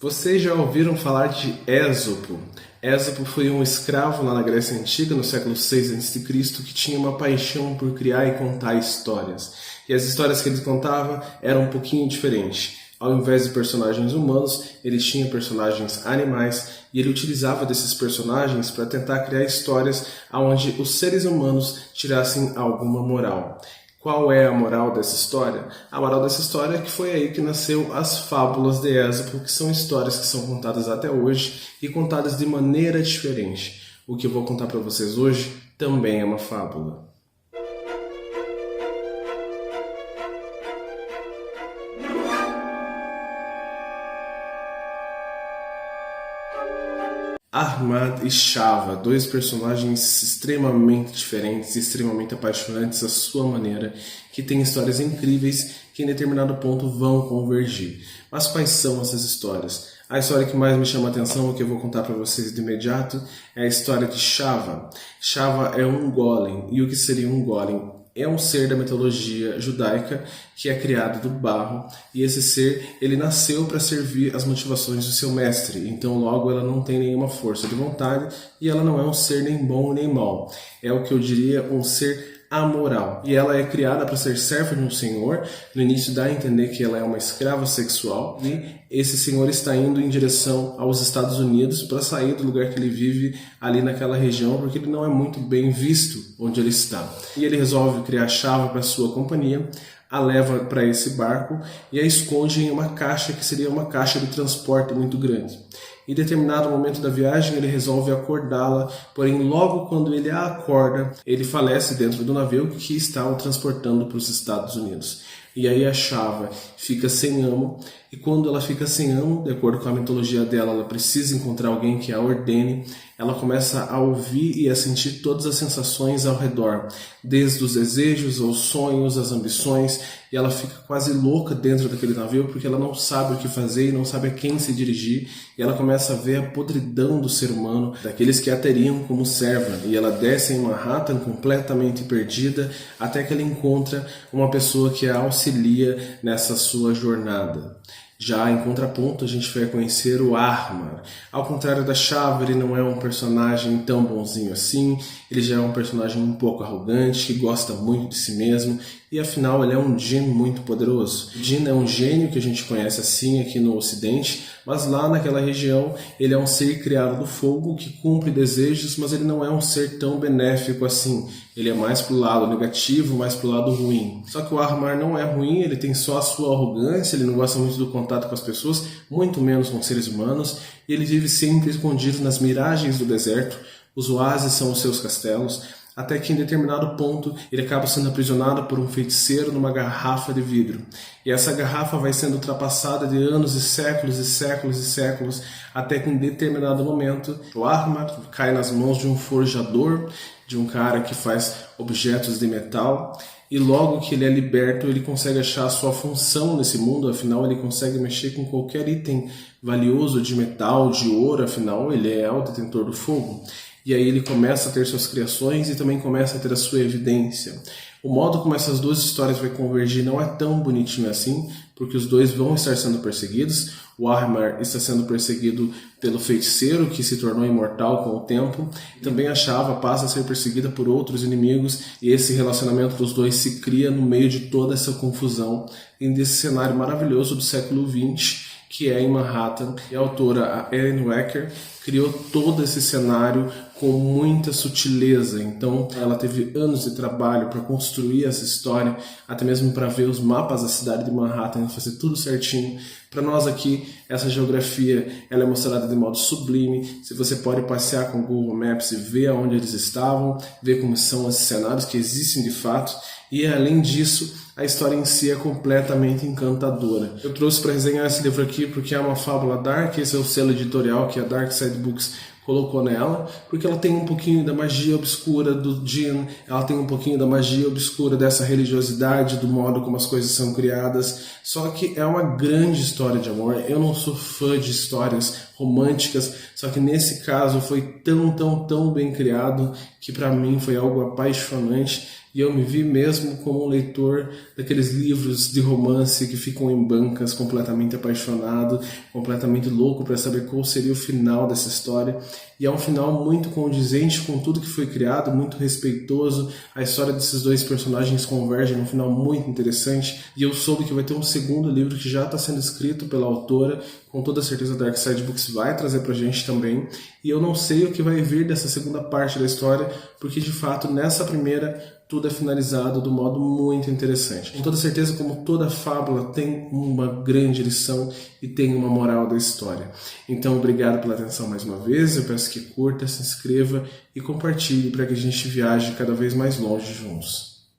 Vocês já ouviram falar de Ésopo? Ésopo foi um escravo lá na Grécia Antiga, no século 6 a.C., que tinha uma paixão por criar e contar histórias. E as histórias que ele contava eram um pouquinho diferentes. Ao invés de personagens humanos, ele tinha personagens animais e ele utilizava desses personagens para tentar criar histórias onde os seres humanos tirassem alguma moral. Qual é a moral dessa história? A moral dessa história é que foi aí que nasceu as fábulas de Ésopo, que são histórias que são contadas até hoje e contadas de maneira diferente. O que eu vou contar para vocês hoje também é uma fábula. Ahmad e Shava, dois personagens extremamente diferentes e extremamente apaixonantes à sua maneira, que têm histórias incríveis que em determinado ponto vão convergir. Mas quais são essas histórias? A história que mais me chama a atenção, que eu vou contar para vocês de imediato, é a história de Shava. Shava é um golem. E o que seria um golem? É um ser da mitologia judaica que é criado do barro, e esse ser ele nasceu para servir as motivações do seu mestre, então logo ela não tem nenhuma força de vontade e ela não é um ser nem bom nem mau, é o que eu diria um ser amoral, e ela é criada para ser serva de um senhor. No início dá a entender que ela é uma escrava sexual e esse senhor está indo em direção aos Estados Unidos para sair do lugar que ele vive ali naquela região, porque ele não é muito bem visto onde ele está. E ele resolve criar Shava para sua companhia, a leva para esse barco e a esconde em uma caixa que seria uma caixa de transporte muito grande. Em determinado momento da viagem ele resolve acordá-la, porém logo quando ele a acorda, ele falece dentro do navio que está o transportando para os Estados Unidos. E aí a Shava fica sem amo, e quando ela fica sem amo, de acordo com a mitologia dela, ela precisa encontrar alguém que a ordene. Ela começa a ouvir e a sentir todas as sensações ao redor, desde os desejos, aos sonhos, às ambições, e ela fica quase louca dentro daquele navio porque ela não sabe o que fazer e não sabe a quem se dirigir, e ela começa a ver a podridão do ser humano, daqueles que a teriam como serva, e ela desce em Manhattan completamente perdida, até que ela encontra uma pessoa que a auxilia nessa sua jornada. Já em contraponto, a gente vai conhecer o Ahmad. Ao contrário da Shava, ele não é um personagem tão bonzinho assim, ele já é um personagem um pouco arrogante, que gosta muito de si mesmo, e afinal ele é um djinn muito poderoso. O djinn é um gênio que a gente conhece assim aqui no ocidente, mas lá naquela região ele é um ser criado do fogo que cumpre desejos, mas ele não é um ser tão benéfico assim. Ele é mais pro lado negativo, mais pro lado ruim. Só que o Ahmad não é ruim, ele tem só a sua arrogância, ele não gosta muito do contato com as pessoas, muito menos com seres humanos, e ele vive sempre escondido nas miragens do deserto. Os oásis são os seus castelos, até que em determinado ponto ele acaba sendo aprisionado por um feiticeiro numa garrafa de vidro. E essa garrafa vai sendo ultrapassada de anos e séculos e séculos e séculos, até que em determinado momento o Ahmad cai nas mãos de um forjador, de um cara que faz objetos de metal, e logo que ele é liberto ele consegue achar a sua função nesse mundo, afinal ele consegue mexer com qualquer item valioso de metal, de ouro, afinal ele é o detentor do fogo. E aí ele começa a ter suas criações e também começa a ter a sua evidência. O modo como essas duas histórias vai convergir não é tão bonitinho assim, porque os dois vão estar sendo perseguidos. O Ahmad está sendo perseguido pelo feiticeiro, que se tornou imortal com o tempo. Também a Shava passa a ser perseguida por outros inimigos, e esse relacionamento dos dois se cria no meio de toda essa confusão, e desse cenário maravilhoso do século XX, que é em Manhattan. E a autora, a Erin Wecker, criou todo esse cenário com muita sutileza. Então ela teve anos de trabalho para construir essa história, até mesmo para ver os mapas da cidade de Manhattan, fazer tudo certinho. Para nós aqui, essa geografia ela é mostrada de modo sublime. Se você pode passear com o Google Maps e ver onde eles estavam, ver como são esses cenários que existem de fato. E além disso, a história em si é completamente encantadora. Eu trouxe para resenhar esse livro aqui porque é uma fábula dark, esse é o selo editorial que a Dark Side Books colocou nela, porque ela tem um pouquinho da magia obscura do djinn, ela tem um pouquinho da magia obscura dessa religiosidade, do modo como as coisas são criadas, só que é uma grande história de amor. Eu não sou fã de histórias românticas, só que nesse caso foi tão bem criado que para mim foi algo apaixonante. E eu me vi mesmo como um leitor daqueles livros de romance que ficam em bancas, completamente apaixonado, completamente louco para saber qual seria o final dessa história. E é um final muito condizente com tudo que foi criado, muito respeitoso. A história desses dois personagens converge num final muito interessante. E eu soube que vai ter um segundo livro que já está sendo escrito pela autora. Com toda certeza a Dark Side Books vai trazer pra gente também. E eu não sei o que vai vir dessa segunda parte da história, porque de fato nessa primeira tudo é finalizado de um modo muito interessante. Com toda certeza, como toda fábula, tem uma grande lição e tem uma moral da história. Então, obrigado pela atenção mais uma vez. Eu peço que curta, se inscreva e compartilhe para que a gente viaje cada vez mais longe juntos.